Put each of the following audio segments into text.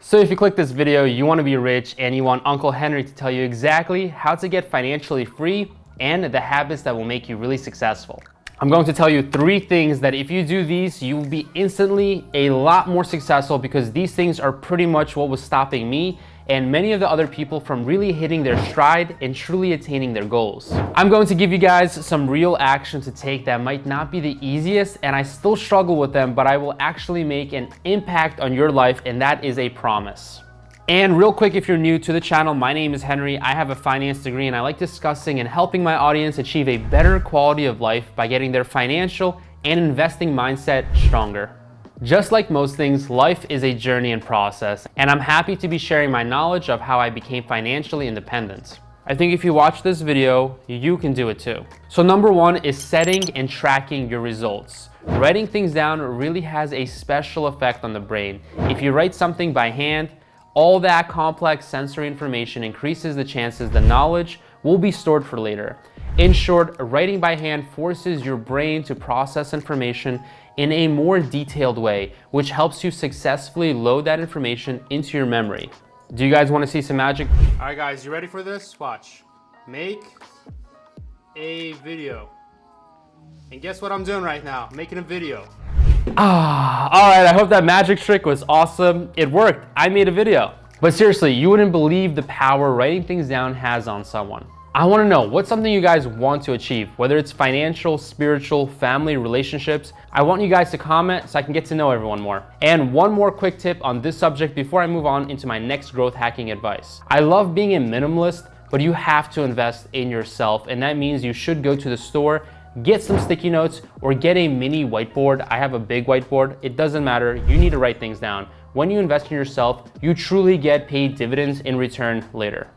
So if you click this video, you want to be rich and you want Uncle Henry to tell you exactly how to get financially free and the habits that will make you really successful. I'm going to tell you 3 things that if you do these, you will be instantly a lot more successful, because these things are pretty much what was stopping me and many of the other people from really hitting their stride and truly attaining their goals. I'm going to give you guys some real action to take that might not be the easiest, and I still struggle with them, but I will actually make an impact on your life, and that is a promise. And real quick, if you're new to the channel, my name is Henry. I have a finance degree and I like discussing and helping my audience achieve a better quality of life by getting their financial and investing mindset stronger. Just like most things, life is a journey and process, and I'm happy to be sharing my knowledge of how I became financially independent. I think if you watch this video, you can do it too. So number 1 is setting and tracking your results. Writing things down really has a special effect on the brain. If you write something by hand, all that complex sensory information increases the chances the knowledge will be stored for later. In short, writing by hand forces your brain to process information in a more detailed way, which helps you successfully load that information into your memory. Do you guys want to see some magic? All right, guys, you ready for this? Watch. Make a video. And guess what I'm doing right now? Making a video. All right, I hope that magic trick was awesome. It worked. I made a video. But seriously, you wouldn't believe the power writing things down has on someone. I want to know what's something you guys want to achieve, whether it's financial, spiritual, family, relationships. I want you guys to comment so I can get to know everyone more. And one more quick tip on this subject before I move on into my next growth hacking advice. I love being a minimalist, but you have to invest in yourself, and that means you should go to the store, get some sticky notes, or get a mini whiteboard. I have a big whiteboard. It doesn't matter. You need to write things down. When you invest in yourself, you truly get paid dividends in return later.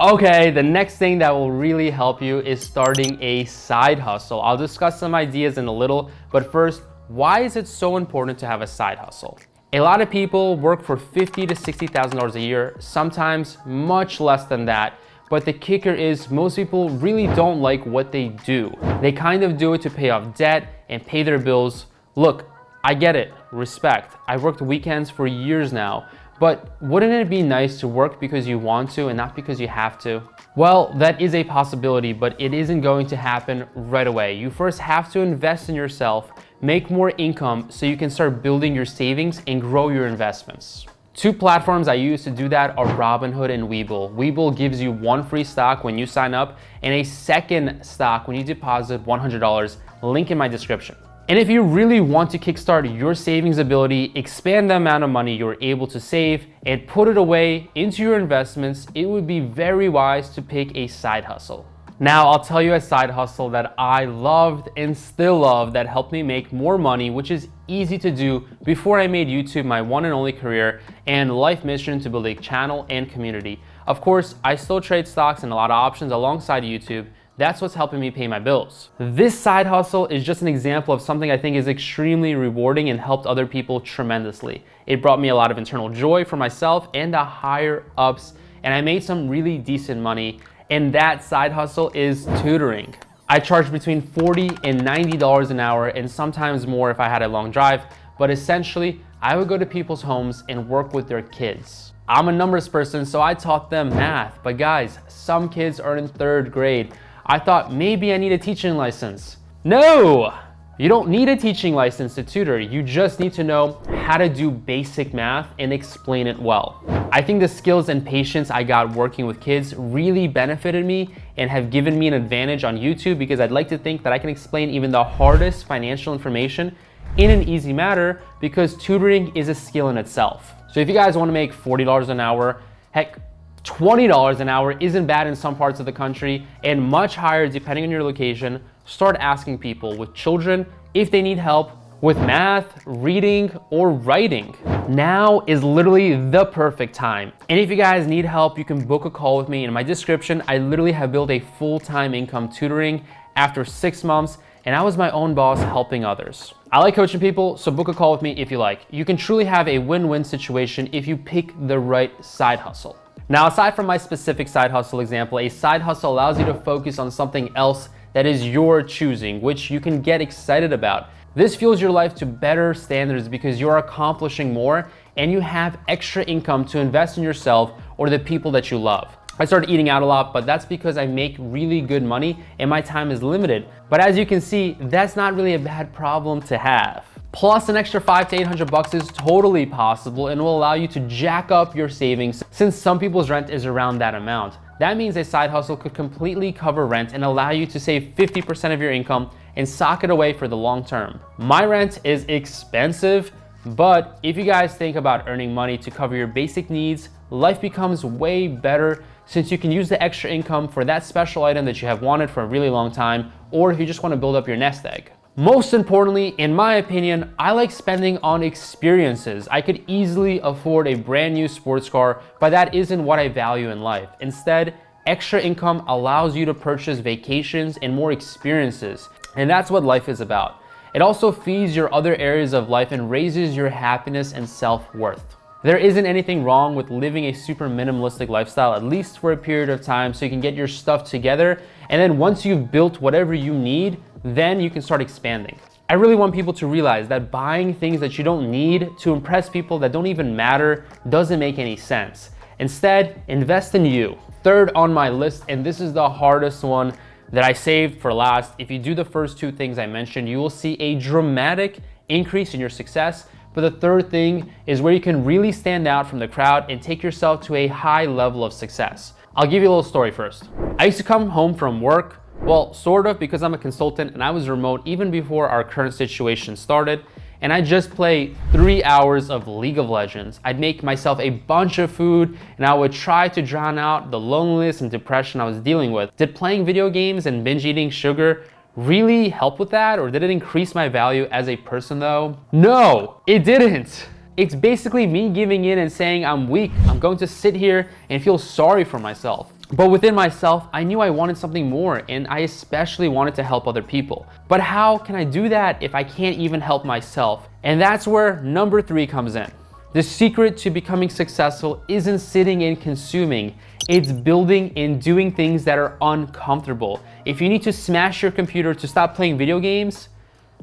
Okay, the next thing that will really help you is starting a side hustle. I'll discuss some ideas in a little, but first, why is it so important to have a side hustle? A lot of people work for $50,000 to $60,000 a year, sometimes much less than that. But the kicker is most people really don't like what they do. They kind of do it to pay off debt and pay their bills. Look, I get it, respect. I've worked weekends for years now, but wouldn't it be nice to work because you want to and not because you have to? Well, that is a possibility, but it isn't going to happen right away. You first have to invest in yourself, make more income so you can start building your savings and grow your investments. 2 platforms I use to do that are Robinhood and Webull. Webull gives you 1 free stock when you sign up and a second stock when you deposit $100, link in my description. And if you really want to kickstart your savings ability, expand the amount of money you're able to save, and put it away into your investments, it would be very wise to pick a side hustle. Now, I'll tell you a side hustle that I loved and still love that helped me make more money, which is easy to do before I made YouTube my one and only career and life mission to build a channel and community. Of course, I still trade stocks and a lot of options alongside YouTube. That's what's helping me pay my bills. This side hustle is just an example of something I think is extremely rewarding and helped other people tremendously. It brought me a lot of internal joy for myself and the higher ups, and I made some really decent money. And that side hustle is tutoring. I charge between $40 and $90 an hour, and sometimes more if I had a long drive, but essentially I would go to people's homes and work with their kids. I'm a numbers person, so I taught them math, but guys, some kids are in 3rd grade. I thought maybe I need a teaching license. No! You don't need a teaching license to tutor. You just need to know how to do basic math and explain it well. I think the skills and patience I got working with kids really benefited me and have given me an advantage on YouTube, because I'd like to think that I can explain even the hardest financial information in an easy manner, because tutoring is a skill in itself. So if you guys want to make $40 an hour, heck, $20 an hour isn't bad in some parts of the country, and much higher depending on your location. Start asking people with children if they need help with math, reading, or writing. Now is literally the perfect time. And if you guys need help, you can book a call with me. In my description, I literally have built a full-time income tutoring after 6 months, and I was my own boss helping others. I like coaching people, so book a call with me if you like. You can truly have a win-win situation if you pick the right side hustle. Now, aside from my specific side hustle example, a side hustle allows you to focus on something else that is your choosing, which you can get excited about. This fuels your life to better standards because you're accomplishing more and you have extra income to invest in yourself or the people that you love. I started eating out a lot, but that's because I make really good money and my time is limited. But as you can see, that's not really a bad problem to have. Plus an extra $500 to $800 is totally possible and will allow you to jack up your savings since some people's rent is around that amount. That means a side hustle could completely cover rent and allow you to save 50% of your income and sock it away for the long term. My rent is expensive, but if you guys think about earning money to cover your basic needs, life becomes way better since you can use the extra income for that special item that you have wanted for a really long time, or if you just want to build up your nest egg. Most importantly, in my opinion, I like spending on experiences. I could easily afford a brand new sports car, but that isn't what I value in life. Instead, extra income allows you to purchase vacations and more experiences, and that's what life is about. It also feeds your other areas of life and raises your happiness and self-worth. There isn't anything wrong with living a super minimalistic lifestyle, at least for a period of time, so you can get your stuff together, and then once you've built whatever you need, then you can start expanding. I really want people to realize that buying things that you don't need to impress people that don't even matter doesn't make any sense. Instead, invest in you. Third on my list, and this is the hardest one that I saved for last. If you do the first two things I mentioned, you will see a dramatic increase in your success. But the third thing is where you can really stand out from the crowd and take yourself to a high level of success. I'll give you a little story first. I used to come home from work, well, sort of, because I'm a consultant and I was remote even before our current situation started, and I just play 3 hours of League of Legends. I'd make myself a bunch of food and I would try to drown out the loneliness and depression I was dealing with. Did playing video games and binge eating sugar really help with that, or did it increase my value as a person though? No, it didn't. It's basically me giving in and saying I'm weak. I'm going to sit here and feel sorry for myself. But within myself, I knew I wanted something more, and I especially wanted to help other people. But how can I do that if I can't even help myself? And that's where number 3 comes in. The secret to becoming successful isn't sitting and consuming. It's building and doing things that are uncomfortable. If you need to smash your computer to stop playing video games,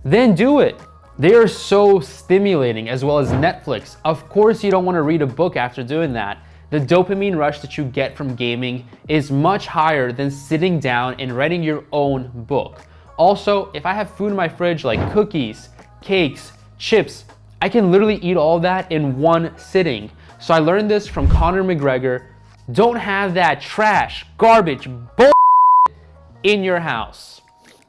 then do it. They are so stimulating, as well as Netflix. Of course, you don't want to read a book after doing that. The dopamine rush that you get from gaming is much higher than sitting down and writing your own book. Also, if I have food in my fridge like cookies, cakes, chips, I can literally eat all that in one sitting. So I learned this from Conor McGregor. Don't have that trash, garbage, bull in your house.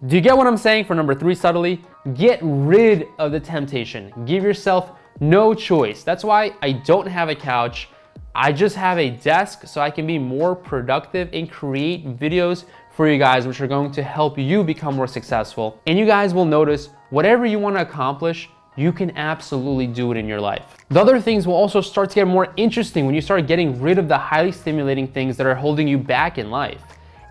Do you get what I'm saying for number 3 subtly? Get rid of the temptation. Give yourself no choice. That's why I don't have a couch. I just have a desk so I can be more productive and create videos for you guys, which are going to help you become more successful. And you guys will notice whatever you want to accomplish, you can absolutely do it in your life. The other things will also start to get more interesting when you start getting rid of the highly stimulating things that are holding you back in life.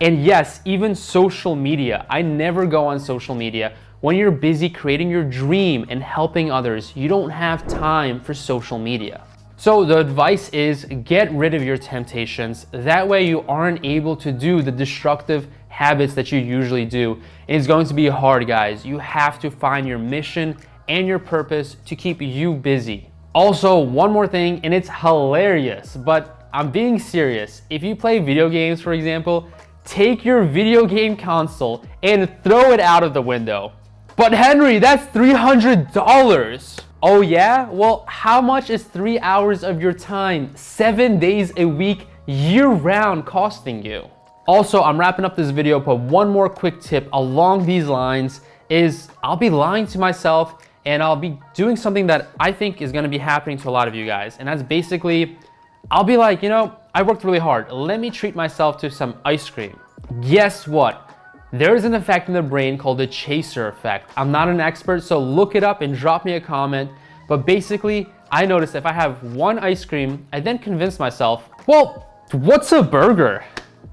And yes, even social media. I never go on social media. When you're busy creating your dream and helping others, you don't have time for social media. So the advice is get rid of your temptations. That way you aren't able to do the destructive habits that you usually do. And it's going to be hard, guys. You have to find your mission and your purpose to keep you busy. Also, one more thing, and it's hilarious, but I'm being serious. If you play video games, for example, take your video game console and throw it out of the window. But Henry, that's $300. Oh yeah? Well, how much is 3 hours of your time, 7 days a week, year-round costing you? Also, I'm wrapping up this video, but one more quick tip along these lines is I'll be lying to myself and I'll be doing something that I think is gonna be happening to a lot of you guys. And that's basically, I'll be like, you know, I worked really hard. Let me treat myself to some ice cream. Guess what? There is an effect in the brain called the chaser effect. I'm not an expert, so look it up and drop me a comment. But basically, I noticed if I have one ice cream, I then convince myself, well, what's a burger?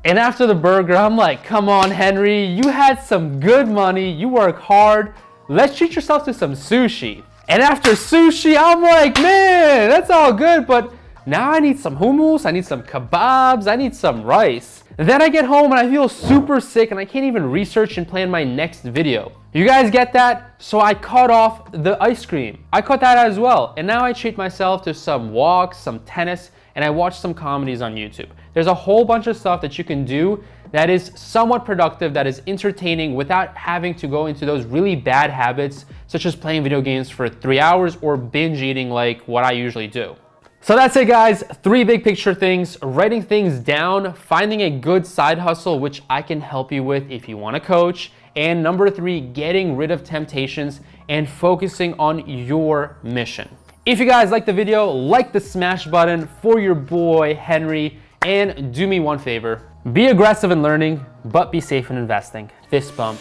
And after the burger, I'm like, come on, Henry, you had some good money, you work hard. Let's treat yourself to some sushi. And after sushi, I'm like, man, that's all good, but now I need some hummus, I need some kebabs, I need some rice. Then I get home and I feel super sick and I can't even research and plan my next video. You guys get that? So I cut off the ice cream. I cut that out as well. And now I treat myself to some walks, some tennis, and I watch some comedies on YouTube. There's a whole bunch of stuff that you can do that is somewhat productive, that is entertaining without having to go into those really bad habits, such as playing video games for 3 hours or binge eating like what I usually do. So that's it, guys. 3 big picture things: writing things down, finding a good side hustle, which I can help you with if you want to coach, and number 3, getting rid of temptations and focusing on your mission. If you guys like the video, like the smash button for your boy Henry, and do me one favor: be aggressive in learning, but be safe in investing. Fist bump.